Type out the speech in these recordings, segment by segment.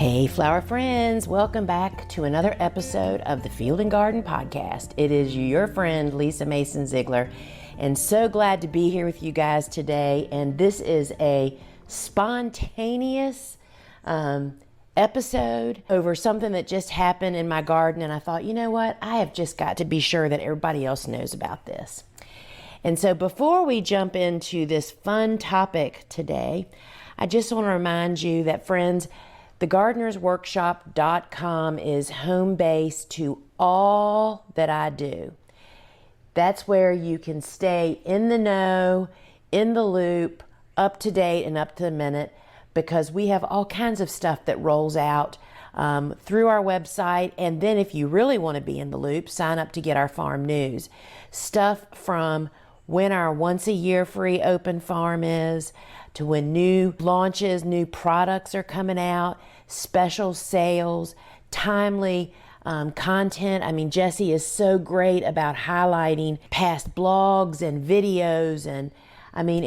Hey flower friends, welcome back to another episode of the Field and Garden Podcast. It is your friend Lisa Mason Ziegler, and so glad to be here with you guys today. And this is a spontaneous episode over something that just happened in my garden, and I thought, you know what, I have just got to be sure that everybody else knows about this. And so before we jump into this fun topic today, I just want to remind you that, friends, thegardenersworkshop.com is home base to all that I do. That's where you can stay in the know, in the loop, up to date and up to the minute, because we have all kinds of stuff that rolls out through our website. And then if you really want to be in the loop, sign up to get our farm news. Stuff from when our once a year free open farm is, to when new launches, new products are coming out, special sales, timely content. I mean, Jesse is so great about highlighting past blogs and videos. And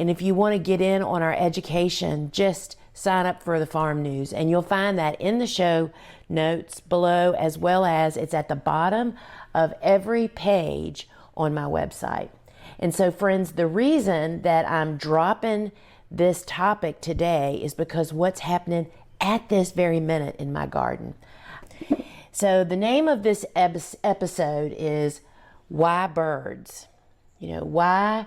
if you want to get in on our education, just sign up for the farm news. And you'll find that in the show notes below, as well as it's at the bottom of every page on my website. And so, friends, the reason that I'm dropping this topic today is because what's happening at this very minute in my garden. So the name of this episode is Why Birds? Why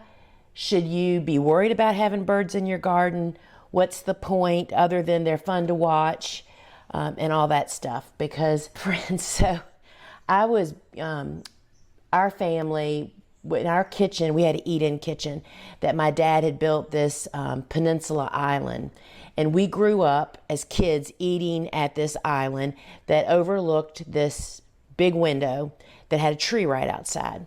should you be worried about having birds in your garden? What's the point other than they're fun to watch and all that stuff? Because, friends, so I was, our family, in our kitchen, we had an eat-in kitchen that my dad had built this peninsula island. And we grew up as kids eating at this island that overlooked this big window that had a tree right outside.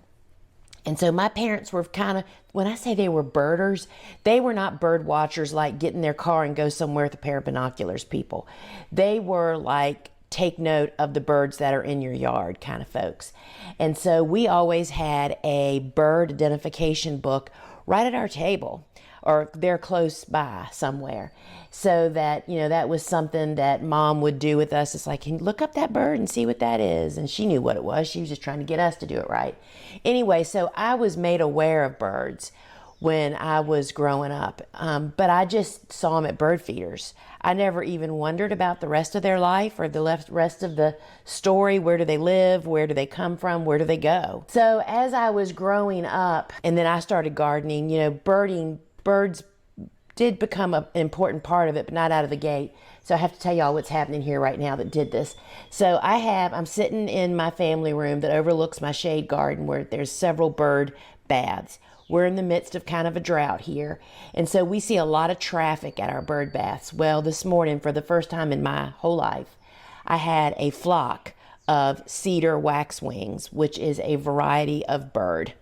And so my parents were kind of, when I say they were birders, they were not bird watchers like get in their car and go somewhere with a pair of binoculars people. They were like, take note of the birds that are in your yard kind of folks. And so we always had a bird identification book right at our table, or they're close by somewhere, so that, that was something that Mom would do with us. It's like, can you look up that bird and see what that is? And she knew what it was. She was just trying to get us to do it right. Anyway, so I was made aware of birds when I was growing up, but I just saw them at bird feeders. I never even wondered about the rest of their life or the rest of the story. Where do they live? Where do they come from? Where do they go? So as I was growing up, and then I started gardening, birds did become an important part of it, but not out of the gate. So I have to tell y'all what's happening here right now that did this. So I'm sitting in my family room that overlooks my shade garden where there's several bird baths. We're in the midst of kind of a drought here. And so we see a lot of traffic at our bird baths. Well, this morning, for the first time in my whole life, I had a flock of cedar waxwings, which is a variety of bird.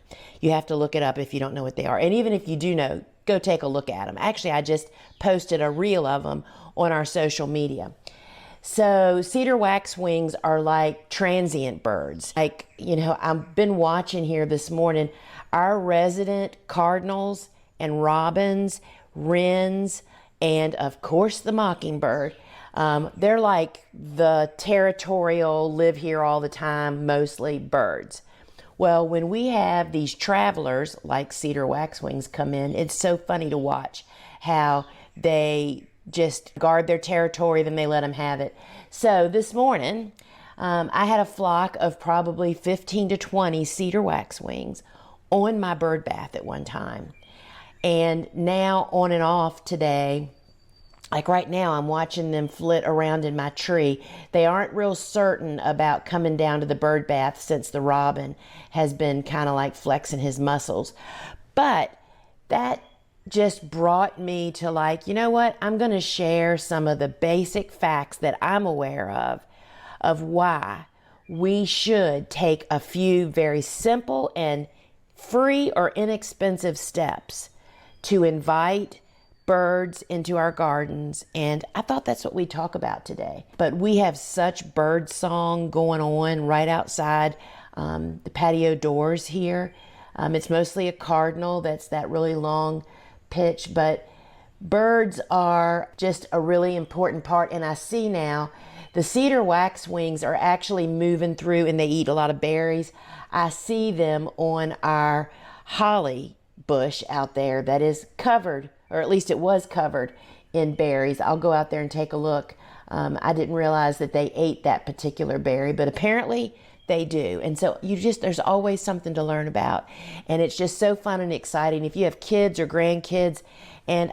You have to look it up if you don't know what they are. And even if you do know, go take a look at them. Actually, I just posted a reel of them on our social media. So cedar waxwings are like transient birds. Like, I've been watching here this morning, our resident cardinals and robins, wrens, and of course the mockingbird. They're like the territorial, live here all the time, mostly birds. Well, when we have these travelers like cedar waxwings come in, it's so funny to watch how they just guard their territory, then they let them have it. So this morning, I had a flock of probably 15 to 20 cedar waxwings on my bird bath at one time. And now on and off today, like right now, I'm watching them flit around in my tree. They aren't real certain about coming down to the bird bath since the robin has been kind of like flexing his muscles. But that just brought me to like, you know what? I'm going to share some of the basic facts that I'm aware of why we should take a few very simple and free or inexpensive steps to invite birds into our gardens. And I thought that's what we talk about today. But we have such bird song going on right outside the patio doors here. It's mostly a cardinal, that's that really long pitch, but birds are just a really important part. And I see now The cedar waxwings are actually moving through and they eat a lot of berries. I see them on our holly bush out there that is covered, or at least it was covered in berries. I'll go out there and take a look. I didn't realize that they ate that particular berry, but apparently they do. And so there's always something to learn about. And it's just so fun and exciting. If you have kids or grandkids, and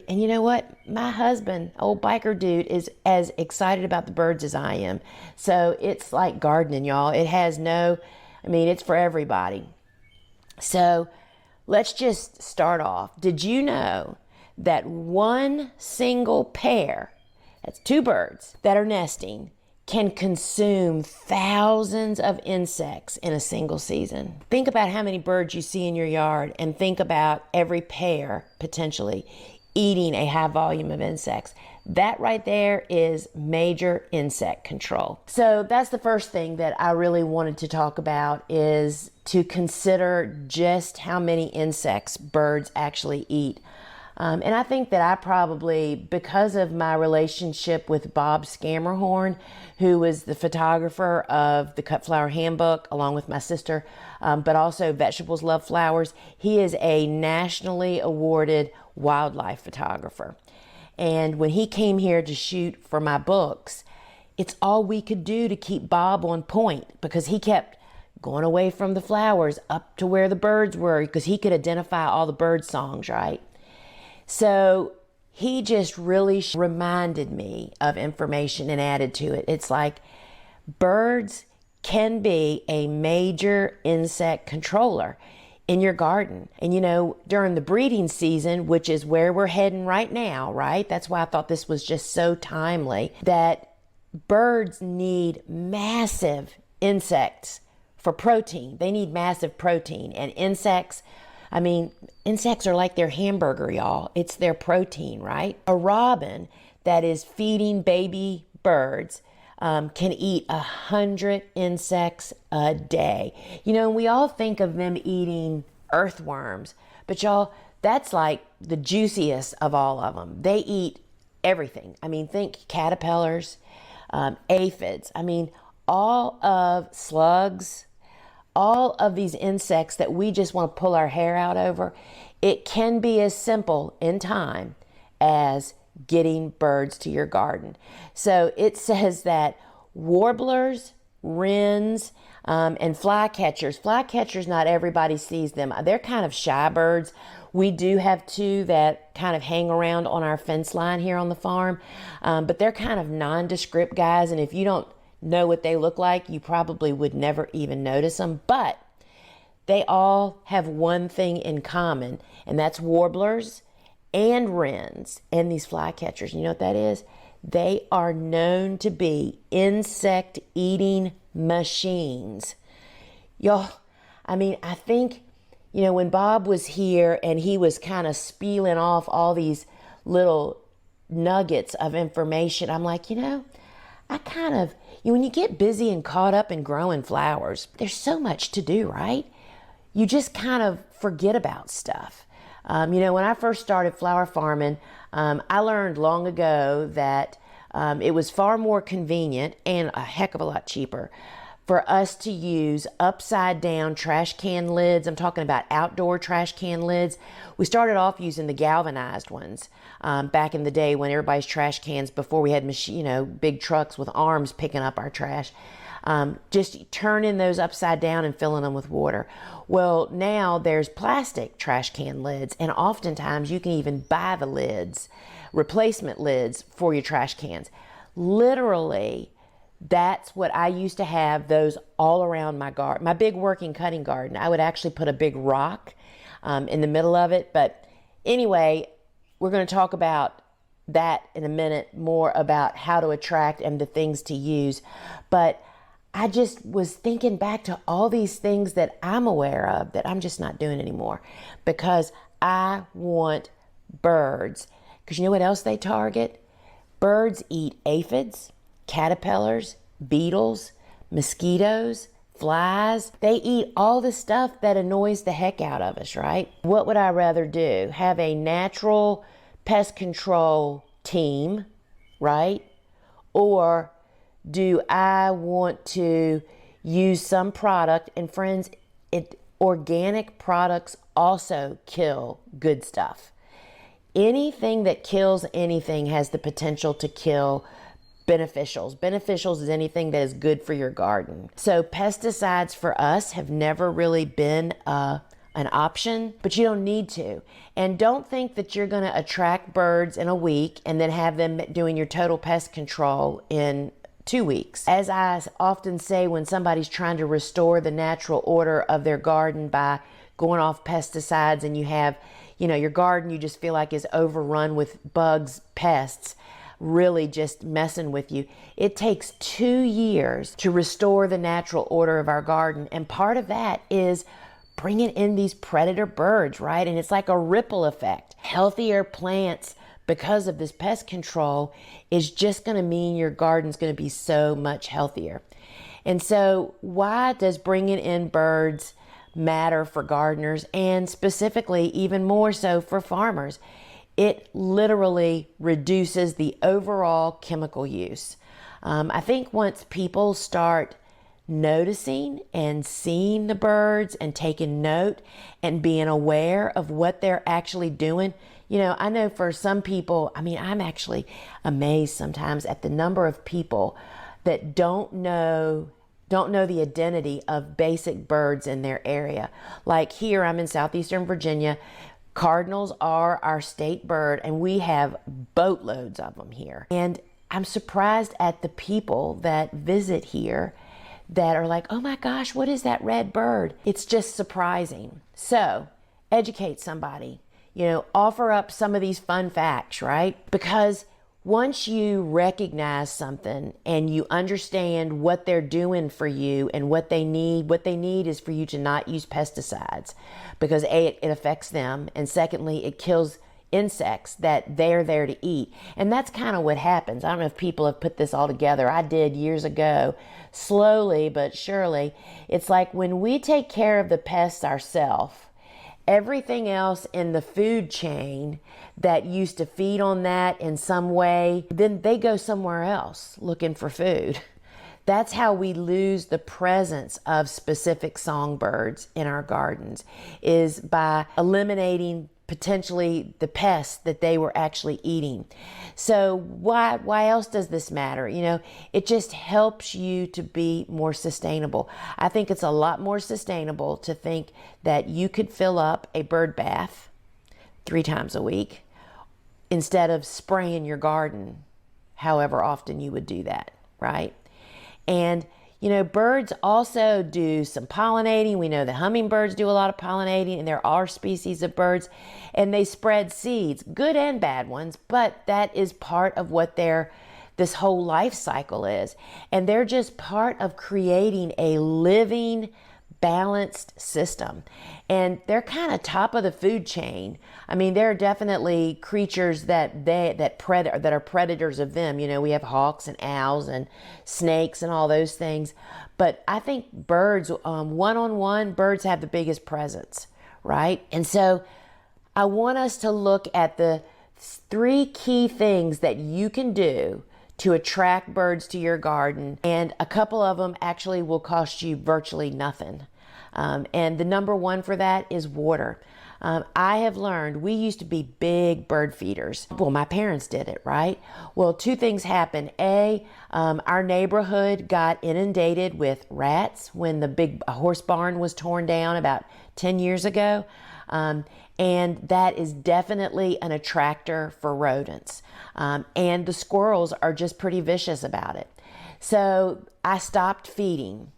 you know what? My husband, old biker dude, is as excited about the birds as I am. So it's like gardening, y'all. It's for everybody. So let's just start off. Did you know that one single pair, that's two birds that are nesting, can consume thousands of insects in a single season? Think about how many birds you see in your yard and think about every pair potentially eating a high volume of insects. That right there is major insect control. So that's the first thing that I really wanted to talk about, is to consider just how many insects birds actually eat. And I think that I probably, because of my relationship with Bob Scammerhorn, who was the photographer of the Cut Flower Handbook, along with my sister, but also Vegetables Love Flowers, he is a nationally awarded wildlife photographer. And when he came here to shoot for my books, it's all we could do to keep Bob on point, because he kept going away from the flowers up to where the birds were, because he could identify all the bird songs, right? So he just really reminded me of information and added to it. It's like birds can be a major insect controller in your garden. And during the breeding season, which is where we're heading right now, right? That's why I thought this was just so timely, that birds need massive insects for protein. They need massive protein, and insects are like their hamburger, y'all. It's their protein, right? A robin that is feeding baby birds can eat 100 insects a day. We all think of them eating earthworms, but y'all, that's like the juiciest of all of them. They eat everything. Think caterpillars, aphids. All of slugs, all of these insects that we just want to pull our hair out over. It can be as simple in time as getting birds to your garden. So it says that warblers, wrens, and flycatchers. Flycatchers, not everybody sees them. They're kind of shy birds. We do have two that kind of hang around on our fence line here on the farm, but they're kind of nondescript guys, and if you don't know what they look like, you probably would never even notice them. But they all have one thing in common, and that's warblers and wrens and these flycatchers. You know what that is? They are known to be insect eating machines. Y'all, I think, when Bob was here and he was kind of spieling off all these little nuggets of information, I'm like, when you get busy and caught up in growing flowers, there's so much to do, right? You just kind of forget about stuff. When I first started flower farming, I learned long ago that it was far more convenient and a heck of a lot cheaper for us to use upside down trash can lids. I'm talking about outdoor trash can lids. We started off using the galvanized ones back in the day when everybody's trash cans, before we had big trucks with arms picking up our trash. Just turning those upside down and filling them with water. Well, now there's plastic trash can lids, and oftentimes you can even buy the lids, replacement lids for your trash cans. Literally, that's what I used to have, those all around my garden, my big working cutting garden. I would actually put a big rock in the middle of it. But anyway, we're going to talk about that in a minute, more about how to attract and the things to use. But I just was thinking back to all these things that I'm aware of that I'm just not doing anymore, because I want birds. Because you know what else they target? Birds eat aphids, caterpillars, beetles, mosquitoes, flies. They eat all the stuff that annoys the heck out of us, right? What would I rather do? Have a natural pest control team, right? Or do I want to use some product? And friends, organic products also kill good stuff. Anything that kills anything has the potential to kill beneficials. Beneficials is anything that is good for your garden. So pesticides for us have never really been an option, but you don't need to. And don't think that you're going to attract birds in a week and then have them doing your total pest control in 2 weeks. As I often say, when somebody's trying to restore the natural order of their garden by going off pesticides, and you have, your garden you just feel like is overrun with bugs, pests, really just messing with you. It takes 2 years to restore the natural order of our garden. And part of that is bringing in these predator birds, right? And it's like a ripple effect. Healthier plants because of this pest control is just going to mean your garden's going to be so much healthier. And so why does bringing in birds matter for gardeners, and specifically even more so for farmers? It literally reduces the overall chemical use. I think once people start noticing and seeing the birds and taking note and being aware of what they're actually doing, I know for some people, I'm actually amazed sometimes at the number of people that don't know the identity of basic birds in their area. Like here, I'm in southeastern Virginia. Cardinals are our state bird, and we have boatloads of them here. And I'm surprised at the people that visit here that are like, oh my gosh, what is that red bird? It's just surprising. So educate somebody, offer up some of these fun facts, right? Because once you recognize something and you understand what they're doing for you and what they need is for you to not use pesticides, because A, it affects them, and secondly, it kills insects that they're there to eat. And that's kind of what happens. I don't know if people have put this all together. I did years ago, slowly but surely. It's like when we take care of the pests ourselves, everything else in the food chain that used to feed on that in some way, then they go somewhere else looking for food. That's how we lose the presence of specific songbirds in our gardens, is by eliminating potentially the pests that they were actually eating. So why else does this matter? It just helps you to be more sustainable. I think it's a lot more sustainable to think that you could fill up a bird bath 3 times a week instead of spraying your garden however often you would do that, right? And birds also do some pollinating. We know the hummingbirds do a lot of pollinating, and there are species of birds, and they spread seeds, good and bad ones, but that is part of what this whole life cycle is. And they're just part of creating a living, balanced system. And they're kind of top of the food chain. There are definitely creatures that are predators of them. We have hawks and owls and snakes and all those things. But I think birds, one-on-one, birds have the biggest presence, right? And so I want us to look at the 3 key things that you can do to attract birds to your garden. And a couple of them actually will cost you virtually nothing. And the number 1 for that is water. I have learned, we used to be big bird feeders. Well, my parents did it, right? Well, 2 things happened. A, our neighborhood got inundated with rats when the big horse barn was torn down about 10 years ago. And that is definitely an attractor for rodents. And the squirrels are just pretty vicious about it. So I stopped feeding.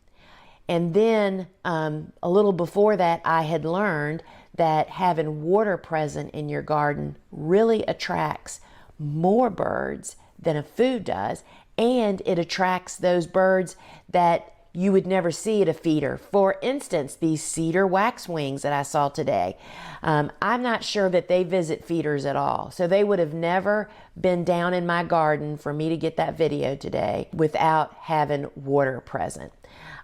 And then a little before that, I had learned that having water present in your garden really attracts more birds than a food does, and it attracts those birds that you would never see at a feeder. For instance, these cedar waxwings that I saw today. I'm not sure that they visit feeders at all. So they would have never been down in my garden for me to get that video today without having water present.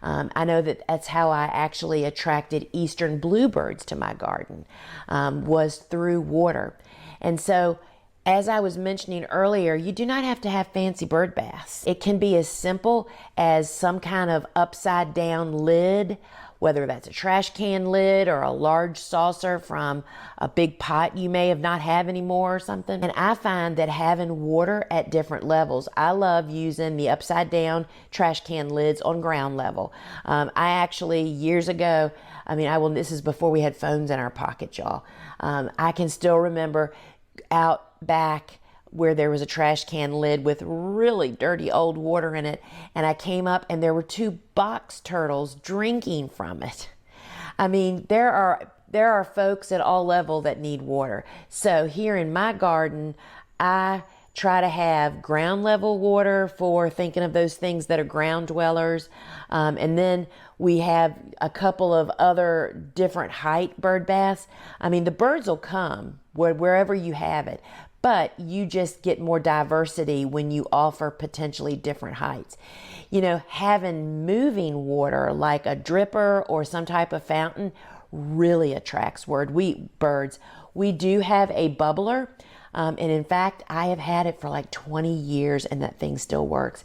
I know that's how I actually attracted eastern bluebirds to my garden, was through water. And so As I was mentioning earlier, you do not have to have fancy bird baths. It can be as simple as some kind of upside down lid, whether that's a trash can lid or a large saucer from a big pot you may have not have anymore or something. And I find that having water at different levels, I love using the upside down trash can lids on ground level. I actually, years ago, this is before we had phones in our pocket, y'all. I can still remember out back where there was a trash can lid with really dirty old water in it, and I came up and there were 2 box turtles drinking from it. There are folks at all levels that need water. So here in my garden, I try to have ground level water for thinking of those things that are ground dwellers. And then we have a couple of other different height bird baths. The birds will come wherever you have it, but you just get more diversity when you offer potentially different heights. Having moving water like a dripper or some type of fountain really attracts birds. We do have a bubbler. And in fact, I have had it for like 20 years and that thing still works.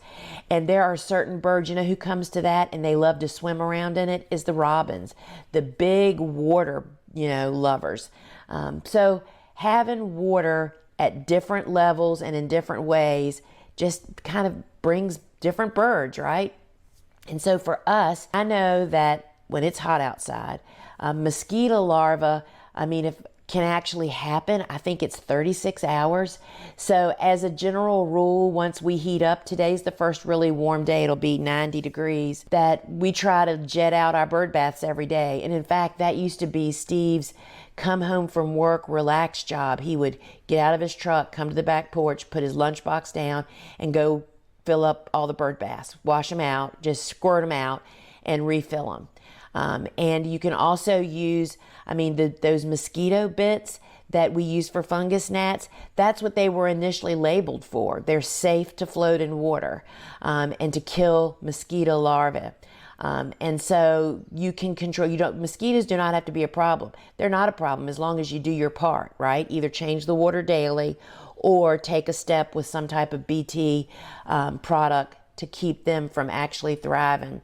And there are certain birds, who comes to that and they love to swim around in it is the robins, the big water, lovers. So having water at different levels and in different ways just kind of brings different birds, right? And so for us, I know that when it's hot outside, mosquito larvae, can actually happen. I think it's 36 hours. So as a general rule, once we heat up, today's the first really warm day, it'll be 90 degrees, that we try to jet out our bird baths every day. And in fact, that used to be Steve's come home from work, relax job. He would get out of his truck, come to the back porch, put his lunchbox down and go fill up all the bird baths, wash them out, just squirt them out and refill them. And you can also use, those mosquito bits that we use for fungus gnats, that's what they were initially labeled for. They're safe to float in water and to kill mosquito larvae. And so you can control, mosquitoes do not have to be a problem. They're not a problem as long as you do your part, right? Either change the water daily or take a step with some type of BT product to keep them from actually thriving.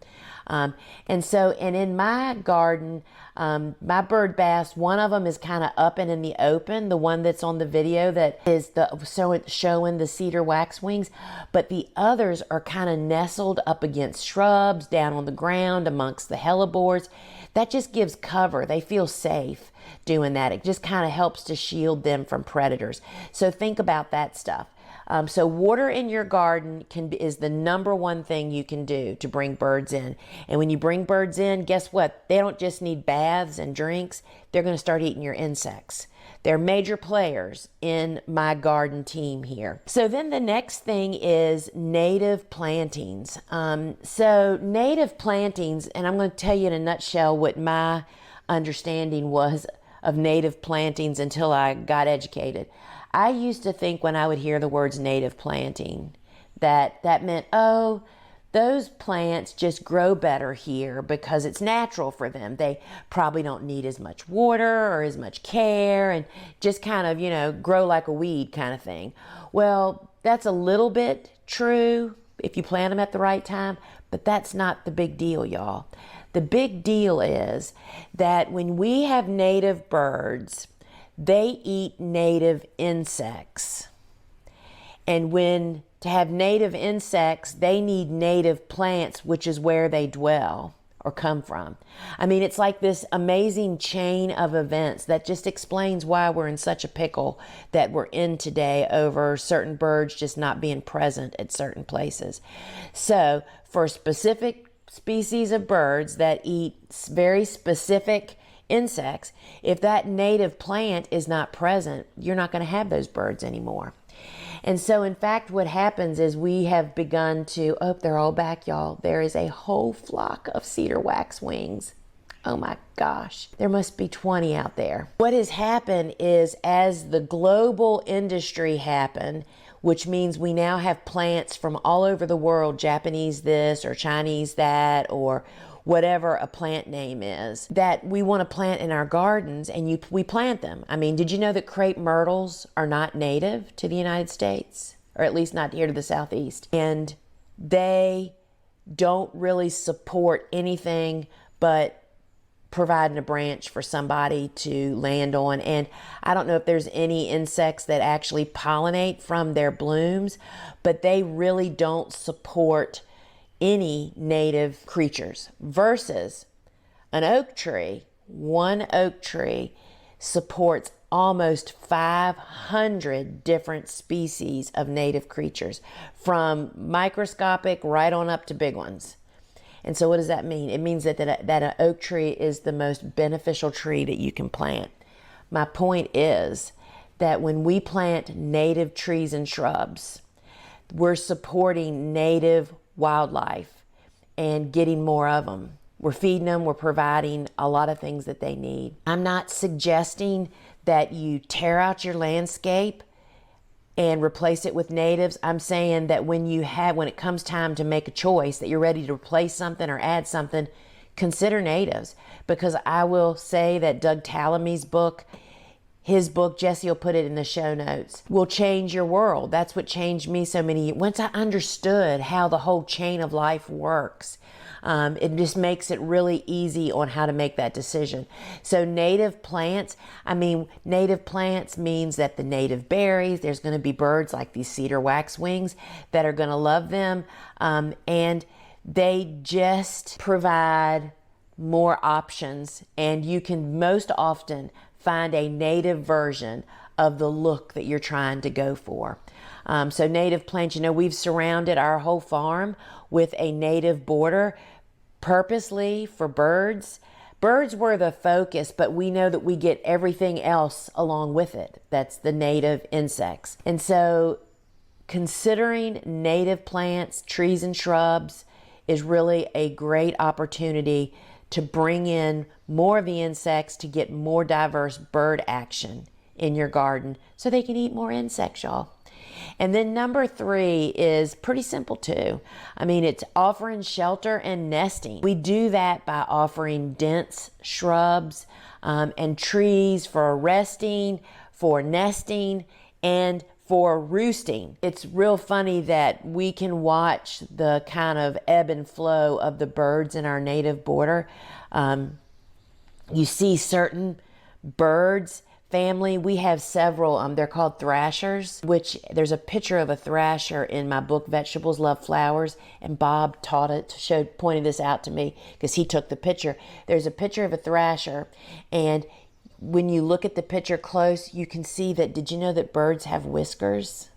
And in my garden, my bird baths, one of them is kind of up and in the open, the one that's on the video that is showing the cedar waxwings, but the others are kind of nestled up against shrubs, down on the ground, amongst the hellebores. That just gives cover. They feel safe doing that. It just kind of helps to shield them from predators. So think about that stuff. So water in your garden is the number one thing you can do to bring birds in. And when you bring birds in, guess what? They don't just need baths and drinks. They're going to start eating your insects. They're major players in my garden team here. So then the next thing is native plantings. So native plantings, and I'm going to tell you in a nutshell what my understanding was of native plantings until I got educated. I used to think when I would hear the words native planting that meant, oh, those plants just grow better here because it's natural for them. They probably don't need as much water or as much care and just kind of, grow like a weed kind of thing. Well, that's a little bit true if you plant them at the right time, but that's not the big deal, y'all. The big deal is that when we have native birds, they eat native insects. And to have native insects, they need native plants, which is where they dwell or come from. It's like this amazing chain of events that just explains why we're in such a pickle that we're in today over certain birds just not being present at certain places. So for specific species of birds that eat very specific insects, if that native plant is not present, you're not going to have those birds anymore. And so in fact what happens is we have begun to, oh, they're all back, y'all. There is a whole flock of cedar waxwings. Oh my gosh, there must be 20 out there. What has happened is as the global industry happened, which means we now have plants from all over the world, Japanese this or Chinese that or whatever a plant name is, that we want to plant in our gardens, and we plant them. I mean, did you know that crepe myrtles are not native to the United States, or at least not here to the Southeast? And they don't really support anything but providing a branch for somebody to land on. And I don't know if there's any insects that actually pollinate from their blooms, but they really don't support any native creatures. Versus an oak tree, one oak tree supports almost 500 different species of native creatures, from microscopic right on up to big ones. And so what does that mean? It means that an oak tree is the most beneficial tree that you can plant. My point is that when we plant native trees and shrubs, we're supporting native wildlife and getting more of them. We're feeding them, we're providing a lot of things that they need. I'm not suggesting that you tear out your landscape and replace it with natives. I'm saying that when it comes time to make a choice, that you're ready to replace something or add something, consider natives. Because I will say that Doug Tallamy's book, his book, Jesse will put it in the show notes, will change your world. That's what changed me so many years. Once I understood how the whole chain of life works, it just makes it really easy on how to make that decision. So native plants means that the native berries, there's going to be birds like these cedar waxwings that are going to love them. And they just provide more options, and you can most often find a native version of the look that you're trying to go for. So native plants, we've surrounded our whole farm with a native border purposely for birds. Birds were the focus, but we know that we get everything else along with it. That's the native insects. And so considering native plants, trees and shrubs is really a great opportunity to bring in more of the insects, to get more diverse bird action in your garden so they can eat more insects, y'all. And then number 3 is pretty simple too. It's offering shelter and nesting. We do that by offering dense shrubs and trees for resting, for nesting, and for roosting. It's real funny that we can watch the kind of ebb and flow of the birds in our native border. You see certain birds family. We have several, they're called thrashers, which there's a picture of a thrasher in my book, Vegetables Love Flowers, and Bob pointed this out to me because he took the picture. There's a picture of a thrasher, and when you look at the picture close, you can see that, did you know that birds have whiskers?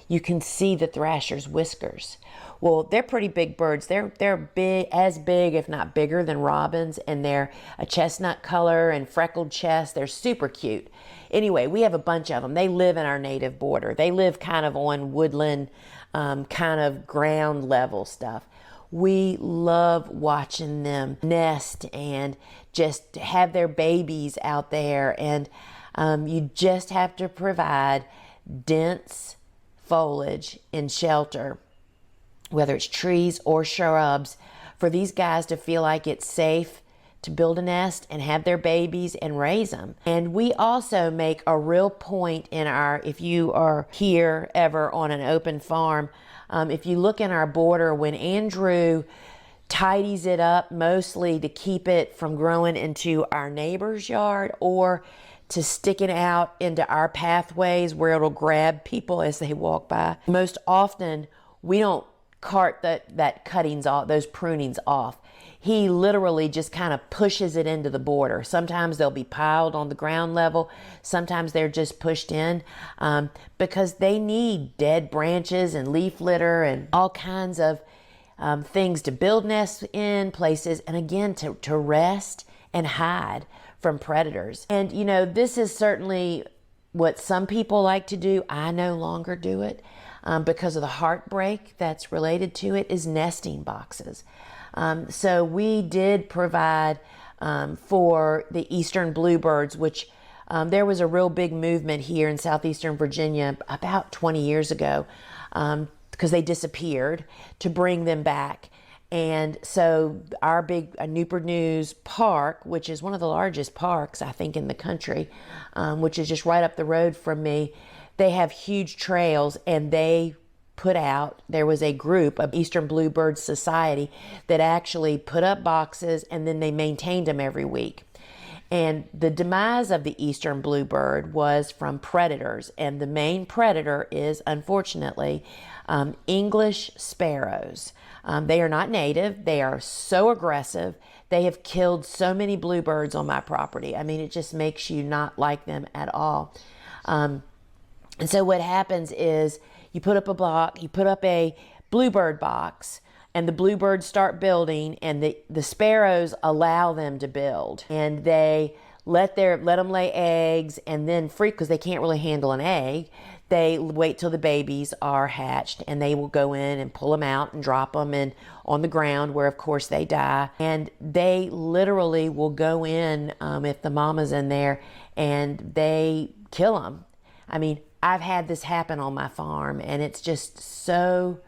You can see the thrasher's whiskers. Well, they're pretty big birds. They're big, as big, if not bigger than robins, and they're a chestnut color and freckled chest. They're super cute. Anyway, we have a bunch of them. They live in our native border. They live kind of on woodland, kind of ground level stuff. We love watching them nest and just have their babies out there. And you just have to provide dense foliage and shelter, whether it's trees or shrubs, for these guys to feel like it's safe to build a nest and have their babies and raise them. And we also make a real point if you are here ever on an open farm, if you look in our border, when Andrew tidies it up mostly to keep it from growing into our neighbor's yard or to sticking out into our pathways where it'll grab people as they walk by. Most often, we don't cart that cuttings off, those prunings off. He literally just kind of pushes it into the border. Sometimes they'll be piled on the ground level. Sometimes they're just pushed in because they need dead branches and leaf litter and all kinds of things to build nests in places, and again, to rest and hide from predators. And this is certainly what some people like to do. I no longer do it. Because of the heartbreak that's related to it, is nesting boxes. So we did provide for the eastern bluebirds, which there was a real big movement here in southeastern Virginia about 20 years ago because they disappeared, to bring them back. And so our big Newport News Park, which is one of the largest parks, I think, in the country, which is just right up the road from me, they have huge trails, and there was a group of Eastern Bluebird Society that actually put up boxes, and then they maintained them every week. And the demise of the eastern bluebird was from predators, and the main predator is, unfortunately, English sparrows. They are not native. They are so aggressive. They have killed so many bluebirds on my property. I mean, it just makes you not like them at all. And so what happens is you put up a bluebird box, and the bluebirds start building, and the sparrows allow them to build, and they let them lay eggs, and then because they can't really handle an egg, they wait till the babies are hatched, and they will go in and pull them out and drop them on the ground, where of course they die. And they literally will go in, if the mama's in there, and they kill them. I mean, I've had this happen on my farm, and it's just so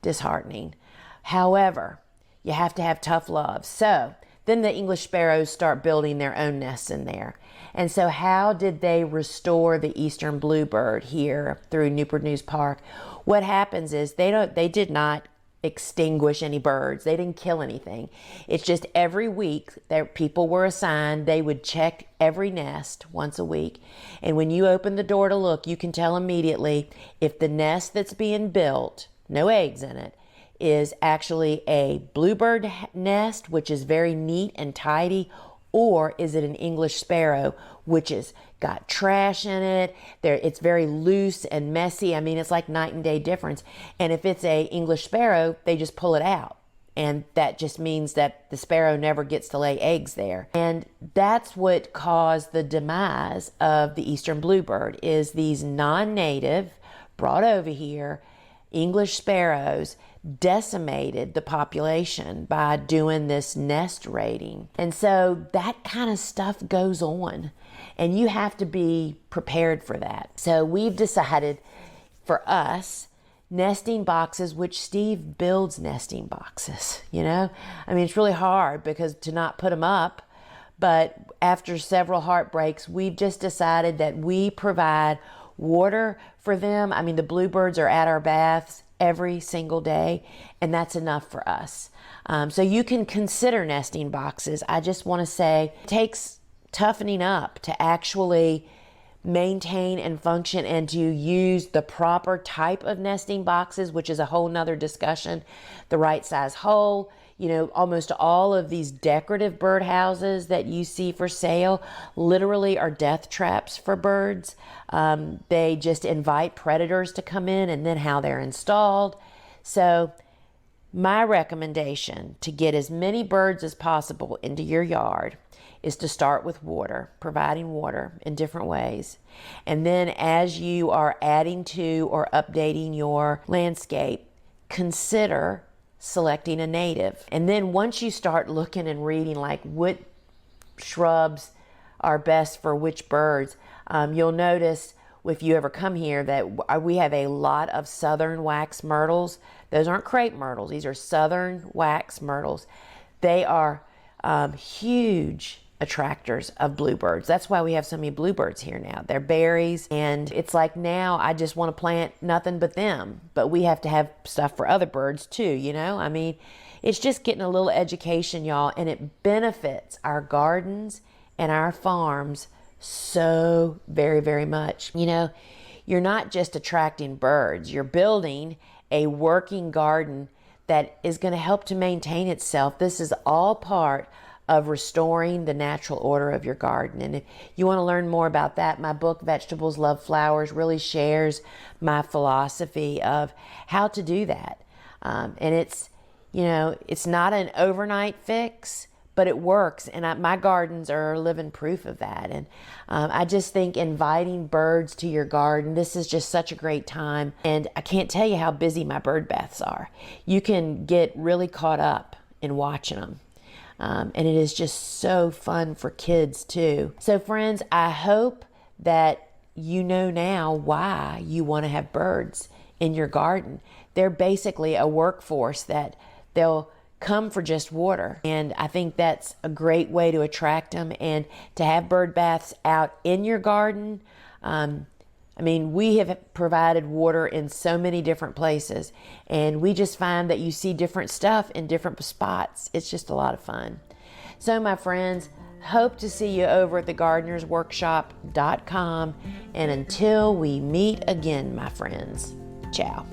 disheartening. However, you have to have tough love. So then the English sparrows start building their own nests in there. And so how did they restore the eastern bluebird here through Newport News Park? What happens is they did not extinguish any birds. They didn't kill anything. It's just every week that people were assigned, they would check every nest once a week. And when you open the door to look, you can tell immediately if the nest that's being built, no eggs in it, is actually a bluebird nest, which is very neat and tidy, or is it an English sparrow, which has got trash in it. It's very loose and messy. I mean, it's like night and day difference. And if it's a English sparrow, they just pull it out. And that just means that the sparrow never gets to lay eggs there. And that's what caused the demise of the eastern bluebird, is these non-native, brought over here, English sparrows decimated the population by doing this nest raiding. And so that kind of stuff goes on, and you have to be prepared for that. So we've decided for us, nesting boxes, which Steve builds nesting boxes, I mean, it's really hard because to not put them up, but after several heartbreaks, we've just decided that we provide water for them. I mean, the bluebirds are at our baths every single day, and that's enough for us. So you can consider nesting boxes. I just want to say it takes toughening up to actually maintain and function and to use the proper type of nesting boxes, which is a whole nother discussion. The right size hole. Almost all of these decorative bird houses that you see for sale literally are death traps for birds. They just invite predators to come in, and then how they're installed. So my recommendation to get as many birds as possible into your yard is to start with water, providing water in different ways. And then as you are adding to or updating your landscape, consider selecting a native. And then once you start looking and reading like what shrubs are best for which birds, you'll notice if you ever come here that we have a lot of southern wax myrtles. Those aren't crepe myrtles. These are southern wax myrtles. They are huge attractors of bluebirds. That's why we have so many bluebirds here now. They're berries, and it's like now I just want to plant nothing but them, but we have to have stuff for other birds too, I mean, it's just getting a little education, y'all, and it benefits our gardens and our farms so very, very much. You're not just attracting birds, you're building a working garden that is going to help to maintain itself. This is all part of restoring the natural order of your garden. And if you want to learn more about that, my book, Vegetables Love Flowers, really shares my philosophy of how to do that. And it's not an overnight fix, but it works. And my gardens are living proof of that. And I just think inviting birds to your garden, this is just such a great time. And I can't tell you how busy my bird baths are. You can get really caught up in watching them. And it is just so fun for kids too. So friends, I hope that you know now why you want to have birds in your garden. They're basically a workforce that they'll come for just water. And I think that's a great way to attract them, and to have bird baths out in your garden. I mean, we have provided water in so many different places, and we just find that you see different stuff in different spots. It's just a lot of fun. So my friends, hope to see you over at thegardenersworkshop.com. And until we meet again, my friends, ciao.